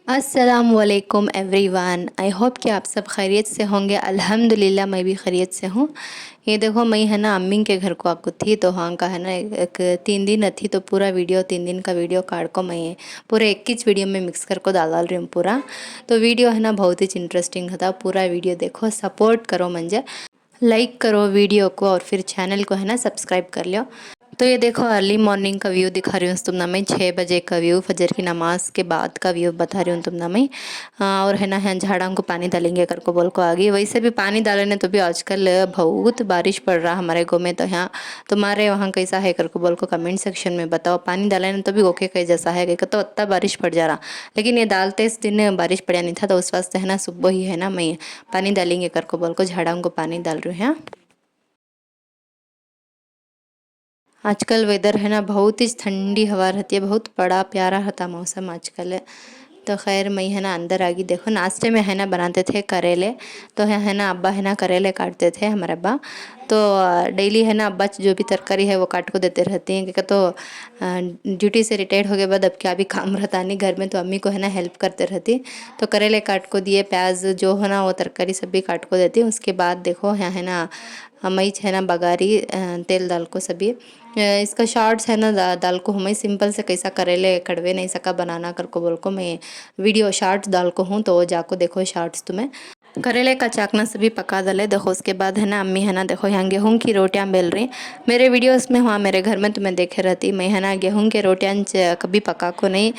अस्सलाम वालेकुम everyone. I hope कि आप सब खैरियत से होंगे। अल्हम्दुलिल्लाह मैं भी खैरियत से हूँ। ये देखो मैं है ना अम्मी के घर को आपको थी तो हाँ का है ना एक 3 दिन थी तो पूरा वीडियो 3 दिन का वीडियो काट को मैं पूरे एक ही वीडियो में मिक्स कर को डाल रही हूँ पूरा। तो वीडियो है ना बहुत ही इंटरेस्टिंग था। पूरा वीडियो देखो, सपोर्ट करो, मंजे लाइक करो वीडियो को और फिर चैनल को है ना सब्सक्राइब कर लो। तो ये देखो अर्ली मॉर्निंग का व्यू दिखा रही हूँ तुम ना मैं 6 बजे का व्यू, फजर की नमाज के बाद का व्यू बता रही हूँ तुम ना मैं। और है ना है झाड़ा को पानी डालेंगे कर को बोल को आ गई। वैसे भी पानी डालने तो भी आजकल बहुत बारिश पड़ रहा हमारे गाँव में। तो यहाँ तुम्हारे वहाँ कैसा है कर को बोल को कमेंट सेक्शन में बताओ। पानी डालने तो भी ओके कहीं जैसा है कि तो इतना बारिश पड़ जा रहा, लेकिन ये डालते इस दिन बारिश पड़ा नहीं था तो उस वास्ते है ना सुबह ही है ना मैं पानी डालेंगे कर को बोल को झाड़ा को पानी डाल रही हूँ। हाँ, आजकल वेदर है ना बहुत ही ठंडी हवा रहती है, बहुत बड़ा प्यारा रहता मौसम आजकल। तो खैर मैं है ना अंदर आ गई। देखो नाश्ते में है ना बनाते थे करेले। तो है ना अब्बा है ना करेले काटते थे हमारे अब्बा। तो डेली है ना अब्बा जो भी तरकारी है वो काट को देते रहती हैं क्योंकि तो ड्यूटी से रिटायर्ड हो गए बाद अब क्या भी काम रहता नहीं घर में तो अम्मी को है ना हेल्प करते रहती। तो करेले काट को दिए, प्याज जो है ना वो तरकारी सब भी काट को देती। उसके बाद देखो यहाँ है ना मैं है ना बघारी तेल डाल को सभी इसका शॉर्ट्स है ना दाल को हमें सिंपल से कैसा करेले कड़वे नहीं सका बनाना कर को बोल को मैं वीडियो शॉर्ट्स डाल को हूँ तो जाको देखो शॉर्ट्स तुम्हें। करेले का चाकना से भी पका डाले। देखो उसके बाद है ना अम्मी है ना देखो यहाँ गेहूं की रोटियां बेल रही। मेरे वीडियोस में वहाँ मेरे घर में तुम्हें देखे रहती मैं है ना गेहूं के रोटियां कभी पका को नहीं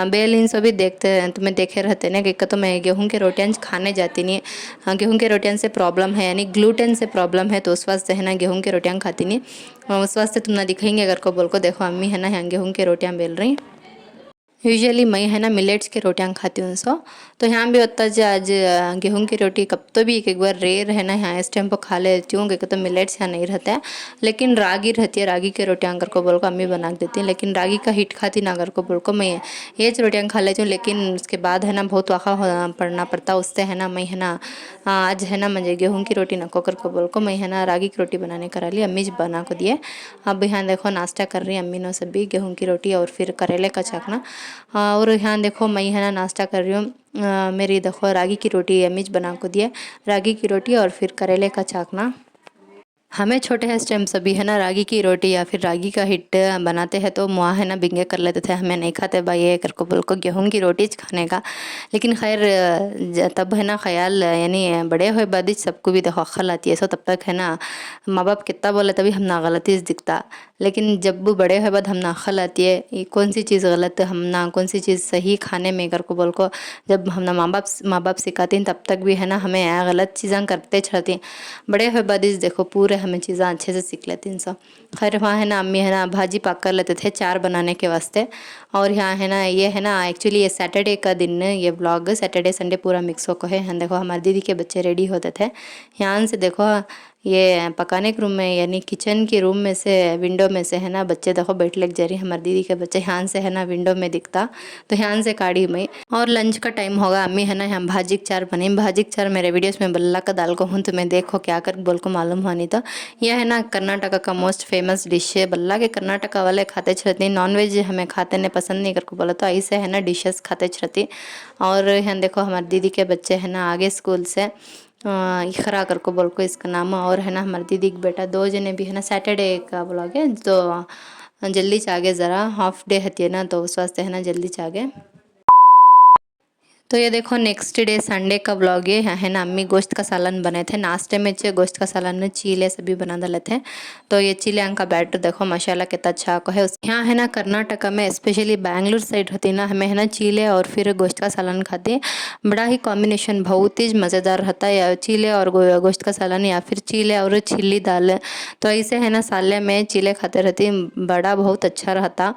बेल इन सभी देखते तुम्हें देखे रहते ना कि तो मैं गेहूं के रोटियां खाने जाती नहीं। गेहूं के रोटियां से प्रॉब्लम है यानी ग्लूटेन से प्रॉब्लम है तो उस वास्ते है ना गेहूं के रोटियां खाती नहीं। उस वास्ते तुम ना दिखाएंगे अगर को बोल को देखो अम्मी है ना यहाँ गेहूं के रोटियां बेल रही। यूजुअली मैं है ना मिलेट्स की रोटियां खाती हूँ सो। तो यहाँ भी होता है आज गेहूं की रोटी कब तो भी एक बार रेयर है ना यहाँ इस टाइम पर खा लेती हूँ क्योंकि तो मिलेट्स यहाँ नहीं रहता है। लेकिन रागी रहती है, रागी की रोटियां अगर को बोल को अम्मी बना के देती है। लेकिन रागी का हिट खाती ना अगर को बोल को मैं ये रोटियां खा लेती हूँ। लेकिन उसके बाद है ना बहुत वाखा पड़ना पड़ता उससे है ना मैं है ना आज है ना मुझे गेहूँ की रोटी नको कर को बोल को मैं है ना रागी की रोटी बनाने करा ली, अम्मी जी बना को दिए। अब यहाँ देखो नाश्ता कर रही है अम्मी नो सभी गेहूँ की रोटी और फिर करेले का चाकना। और यहाँ देखो मैं है ना नाश्ता कर रही हूँ। मेरी देखो रागी की रोटी अम्मी जी बना को दिए, रागी की रोटी और फिर करेले का चाकना। हमें छोटे हैं इस टाइम सभी है ना रागी की रोटी या फिर रागी का हिट बनाते हैं तो मुआ है ना बिंगे कर लेते थे। हमें नहीं खाते भाई ये कर को बोल को गेहूं की रोटी खाने का। लेकिन खैर तब है ना ख्याल यानी बड़े हुए बाद ही सबको भी देखो अक्ल आती है। सो तब तक है ना माँ बाप कितना बोले तभी हम ना गलती से दिखता। लेकिन जब वो बड़े हुए बाद हम ना अक्ल आती है ये कौन सी चीज़ गलत हम ना कौन सी चीज़ सही खाने में कर को बोल को जब हम ना माँ बाप सिखाती हैं तब तक भी है ना हमें गलत चीज़ें करते रहती। बड़े हुए बाद इस देखो पूरे हमें चीज़ें अच्छे से सीख लेती हैं सब। खैर वहाँ है ना अम्मी है ना भाजी पाक कर लेते थे चार बनाने के वास्ते। और यहाँ है ना ये है ना एक्चुअली ये सैटरडे का दिन ये व्लॉग सैटरडे संडे पूरा मिक्स होकर है। यहाँ देखो हमारे दीदी के बच्चे रेडी होते थे। यहाँ से देखो ये पकाने के रूम में यानी किचन के रूम में से विंडो में से है ना बच्चे देखो बैठ लग जा रही हमारी दीदी के बच्चे। यहाँ से है ना विंडो में दिखता तो यहाँ से काढ़ी में। और लंच का टाइम होगा अम्मी है ना यहाँ भाजी के चार बनी। भाजी के चार मेरे वीडियोस में बल्ला का दाल को हूँ तुम्हें देखो क्या कर बोल को मालूम हुआ नहीं। तो यह है ना कर्नाटका का मोस्ट फेमस डिश है। बल्ला के कर्नाटका वाले खाते रहते नॉन वेज हमें खाते नहीं पसंद नहीं करके बोला तो ऐसे है ना डिशेस खाते रहती। और यहाँ देखो हमारी दीदी के बच्चे है ना आगे स्कूल से इखरा कर को बोल को इसका नाम। और है ना हमारी दीदी के बेटा दो जने भी है ना सैटरडे का ब्लॉग है तो जल्दी चागे ज़रा हाफ डे हती है ना तो उस वास्ते है ना जल्दी चागे। तो ये देखो नेक्स्ट डे संडे का व्लॉग ये है ना अम्मी गोश्त का सालन बने थे नाश्ते में गोश्त का सालन में चीले सभी बना डाले थे। तो ये चीले का बैटर देखो माशाल्लाह कितना अच्छा को है। यहाँ है ना कर्नाटका में स्पेशली बैंगलोर साइड होती है ना हमें है ना चीले और फिर गोश्त का सालन खाते हैं। बड़ा ही कॉम्बिनेशन बहुत ही मज़ेदार रहता है या चीले और गोश्त का सालन या फिर चीले और चिल्ली दाल। तो ऐसे है ना साले में चीले खाते रहती बड़ा बहुत अच्छा रहता।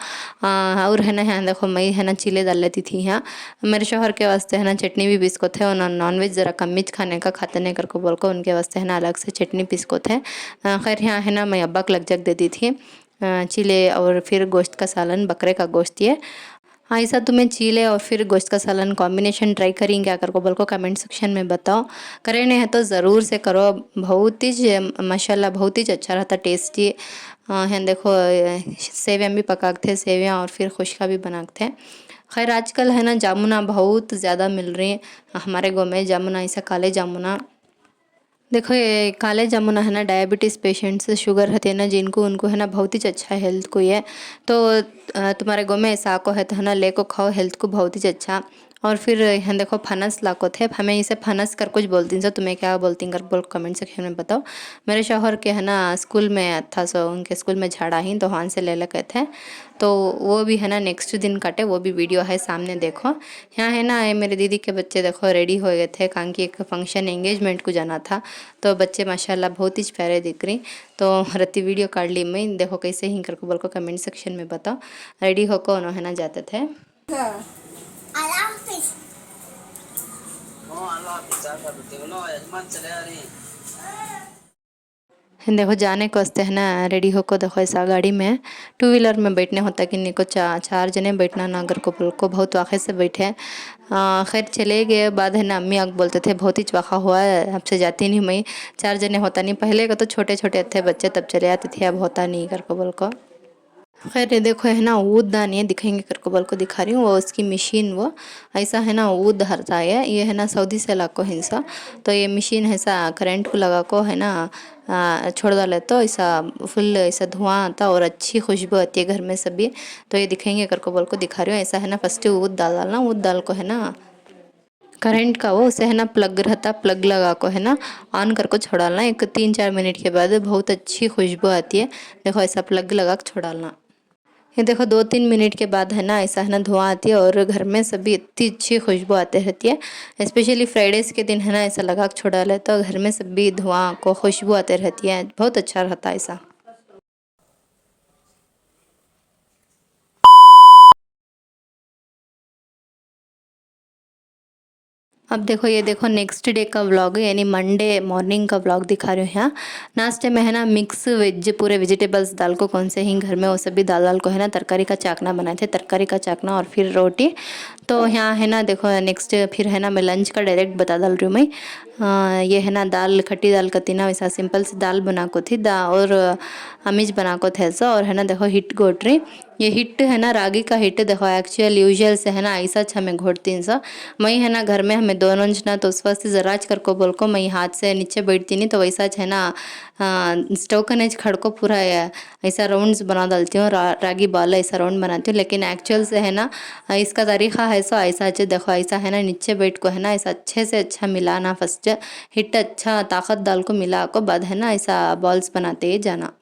और है ना यहाँ देखो मैं है ना चीले डाल लेती थी। यहाँ मेरे शोहर के वास्ते है ना चटनी भी पीस को थे। उन्होंने नॉन वेज ज़रा कम मिर्च खाने का खाते नहीं करके बोल को उनके वास्ते है ना अलग से चटनी पीस को थे। खैर यहाँ है ना मैं अब्बा को लग जग देती थी चिले और फिर गोश्त का सालन बकरे का गोश्त ये। हाँ, ऐसा तुम्हें चीले और फिर गोश्त का सालन कॉम्बिनेशन ट्राई करेंगे क्या कर को बोल को कमेंट सेक्शन में बताओ। करे नहीं है तो ज़रूर से करो, बहुत ही माशाल्लाह बहुत ही अच्छा रहता टेस्टी। हैं देखो सेवियाँ भी पकाते थे, सेवियाँ और फिर खुशका भी बनाते थे। खैर आजकल है ना जामुना बहुत ज़्यादा मिल रही है हमारे गाँव में, जामुना ऐसा काले जामुना। देखो ये काले जामुन है ना डायबिटीज़ पेशेंट्स शुगर रहते हैं ना जिनको, उनको है ना बहुत ही अच्छा हेल्थ को ये। तो तुम्हारे गाँव में ऐसा को है तो है ना ले को खाओ, हेल्थ को बहुत ही अच्छा। और फिर यहाँ देखो फनस लाको थे, हमें इसे फनस कर कुछ बोलती हैं, सो तुम्हें क्या बोलती हैं कर बोल कमेंट सेक्शन में बताओ। मेरे शौहर के है ना स्कूल में था, सो उनके स्कूल में झाड़ा ही तो वहाँ से ले लेके थे। तो वो भी है ना नेक्स्ट दिन काटे, वो भी वीडियो है सामने देखो। यहाँ है ना ये मेरे दीदी के बच्चे देखो रेडी हो गए थे, कान की एक फंक्शन एंगेजमेंट को जाना था। तो बच्चे माशाल्लाह बहुत ही प्यारे दिख रही। तो रत्ती वीडियो काट ली मैं, देखो कैसे ही करको बोल को कमेंट सेक्शन में बताओ। रेडी होकर उन्होंने ना जाते थे। देखो जाने को वास्ते है ना रेडी होकर देखो ऐसा गाड़ी में टू व्हीलर में बैठने होता कि नहीं को चार जने बैठना ना, अगर को बहुत वाक़े से बैठे। खैर चले गए बाद है ना अम्मी आग बोलते थे बहुत ही चौखा हुआ है, आपसे जाती नहीं मैं, चार जने होता नहीं। पहले का तो छोटे छोटे थे बच्चे तब चले आते थे, अब होता नहीं कर को बोल को। खैर ये देखो है ना ऊद दानी है, दिखाएंगे कर को बोल को दिखा रही हूँ, वो उसकी मशीन वो ऐसा है ना ऊद हरता है, ये है ना सऊदी से ला को हिंसा। तो ये मशीन ऐसा करंट को लगा को है ना छोड़ डाले तो ऐसा फुल ऐसा धुआं आता और अच्छी खुशबू आती है घर में सभी। तो ये दिखाएंगे कर को बोल को दिखा रही हूँ। ऐसा है ना फर्स्ट ऊद डालना, ऊद डाल को है ना करंट का वो उसे है ना प्लग रहता, प्लग लगा को है ना ऑन कर को छोड़ालना। एक 3-4 मिनट के बाद बहुत अच्छी खुशबू आती है। देखो ऐसा प्लग लगा के छोड़ालना। ये देखो 2-3 मिनट के बाद है ना ऐसा है ना धुआं आती है और घर में सभी इतनी अच्छी खुशबू आती रहती है। स्पेशली फ्राइडेज के दिन है ना ऐसा लगा के छोड़ा ले तो घर में सभी धुआं को खुशबू आते रहती है, बहुत अच्छा रहता है ऐसा। अब देखो ये देखो नेक्स्ट डे का व्लॉग है, यानी मंडे मॉर्निंग का व्लॉग दिखा रहे हैं यहाँ। नाश्ते में है ना मिक्स वेज पूरे वेजिटेबल्स दाल को कौन से ही घर में वो सभी दाल दाल को है ना तरकारी का चाकना बनाए थे, तरकारी का चाकना और फिर रोटी। तो यहाँ है ना देखो नेक्स्ट फिर है ना मैं लंच का डायरेक्ट बता डाल रही हूँ मैं। ये है ना दाल खट्टी दाल कतीना वैसा सिंपल सी दाल बना को थी और अमीज बना को थे ऐसा। और है ना देखो हिट घोट रही, ये हिट है ना रागी का हिट देखो एक्चुअल यूजुअल से है ना ऐसा अच्छा मैं घोटती सा। मैं है ना घर में हमें दोनों जना तो उस वास्ते ज़रा कर को बोल को मैं हाथ से नीचे बैठती नहीं, तो वैसा है ना स्टोव का नेच खड़ को पूरा ऐसा राउंड्स बना डालती हूँ, रागी बाल ऐसा राउंड बनाती हूँ। लेकिन एक्चुअल से है ना इसका तरीका है सो ऐसा अच्छे देखो ऐसा है ना नीचे बैठ को है ना ऐसा अच्छे से अच्छा मिलाना, फर्स्ट हिट अच्छा ताकत दाल को मिला को बाद है ना ऐसा बॉल्स बनाते ही जाना।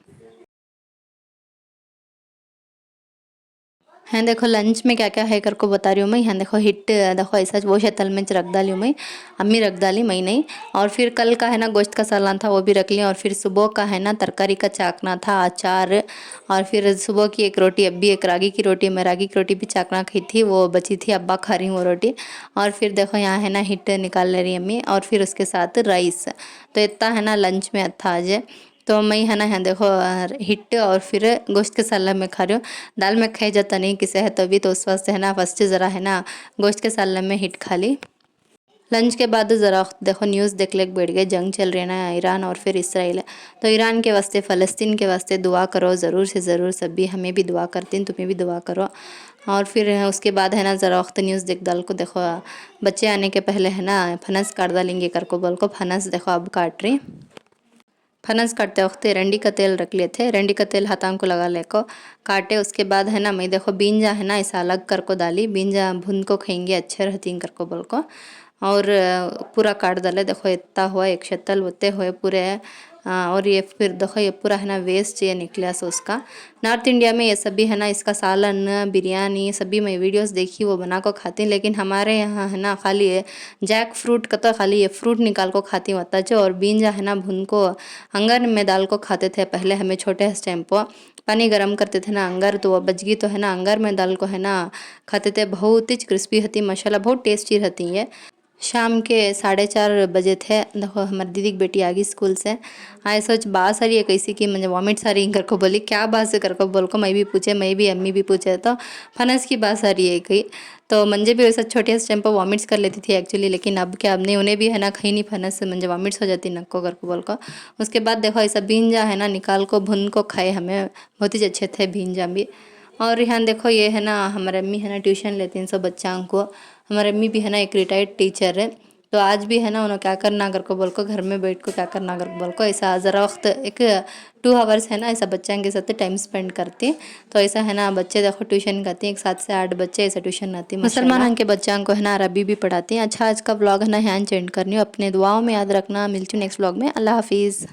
हैं देखो लंच में क्या क्या है कर को बता रही हूँ मैं। यहाँ देखो हिट देखो ऐसा वो शतल में रख डाली हूँ मैं, अम्मी रख डाली मैं नहीं। और फिर कल का है ना गोश्त का सालन था वो भी रख लिया। और फिर सुबह का है ना तरकारी का चाकना था, अचार। और फिर सुबह की एक रोटी, अभी एक रागी की रोटी, मैं रागी की रोटी भी चाकना खाई थी, वो बची थी, अब्बा खा रही हूँ वो रोटी। और फिर देखो यहाँ है ना हिट निकाल ले रही अम्मी और फिर उसके साथ राइस। तो इतना है ना लंच में था आज। तो मैं है ना यहाँ देखो हिट और फिर गोश्त के सालन में खा रही हूँ। दाल में खाई जाता नहीं किसे है तभी, तो उस वास्ते है ना फर्स्ट ज़रा है ना गोश्त के सालन में हिट खा ली। लंच के बाद ज़रा देखो न्यूज़ देख ले बैठ गए, जंग चल रही है ना ईरान और फिर इसराइल। तो ईरान के वास्ते फ़लस्तीन के वास्ते दुआ करो ज़रूर से ज़रूर, सभी हमें भी दुआ करती हैं, तुम्हें भी दुआ करो। और फिर उसके बाद है ना ज़रा वक्त न्यूज़ देख डाल को देखो बच्चे आने के पहले है ना फनस काट डालेंगे कर को बोल को, फनस देखो अब काट रही। फनस काटते वक्त रंडी का तेल रख लिए थे, रंडी का तेल हाथों को लगा ले को काटे। उसके बाद है ना मैं देखो बींजा है ना ऐसा अलग कर को डाली, बींजा भुन को खाएंगे अच्छे रहती कर को बोल को। और पूरा काट डाले देखो इतना हुआ एक शतल होते हुए पूरे। और ये फिर देखो ये पूरा है ना वेस्ट ये निकला सो उसका। नॉर्थ इंडिया में ये सभी है ना इसका सालन बिरयानी सभी मैं वीडियोस देखी वो बना को खाती हैं, लेकिन हमारे यहाँ है ना खाली ये जैक फ्रूट का तो खाली ये फ्रूट निकाल को खाती होता जो। और बींजा है ना भुन को अंगर में डाल को खाते थे पहले हमें छोटे टाइम पर, पानी गर्म करते थे ना अंगर, तो वो बजगी तो है ना अंगर में डाल को है ना खाते थे, बहुत ही क्रिस्पी होती माशाल्लाह बहुत टेस्टी रहती है। शाम के 4:30 बजे थे। देखो हमारी दीदी की बेटी आ गई स्कूल से। आए सोच बात सारी है कैसी की मुझे वॉमिट सारी कर को बोली क्या बात से कर को बोल को मैं भी पूछे, मैं भी अम्मी भी पूछे तो फनस की बात सारी है कही। तो मंजे भी वैसा छोटे से टाइम पर वॉमिट्स कर लेती थी एक्चुअली, लेकिन अब क्या अब नहीं उन्हें भी है ना कहीं नहीं फनस से मंजे वॉमिट्स हो जाती नक्को कर को बोल को। उसके बाद देखो ऐसा भींजा है ना निकाल को भुन को खाए, हमें बहुत ही अच्छे थे भींजा भी। और यहाँ देखो ये है ना हमारे अम्मी है ना ट्यूशन लेती हैं सब बच्चों को। हमारे अम्मी भी है ना एक रिटायर्ड टीचर है। तो आज भी है ना उन्हें क्या करना अगर को बोल को घर में बैठ को क्या करना अगर बोल को ऐसा ज़रा वक्त एक 2 आवर्स है ना ऐसा बच्चों के साथ टाइम स्पेंड करती। तो ऐसा है ना बच्चे देखो ट्यूशन करती हैं, एक 7 से 8 बच्चे ऐसा ट्यूशन आती मुसलमान के बच्चों को है ना अरबी भी पढ़ाती हैं। अच्छा आज का व्लॉग है ना यहाँ एंड करनी हो, अपने दुआओं में याद रखना। मिलती हूँ नेक्स्ट व्लॉग में। अल्लाह हाफिज़।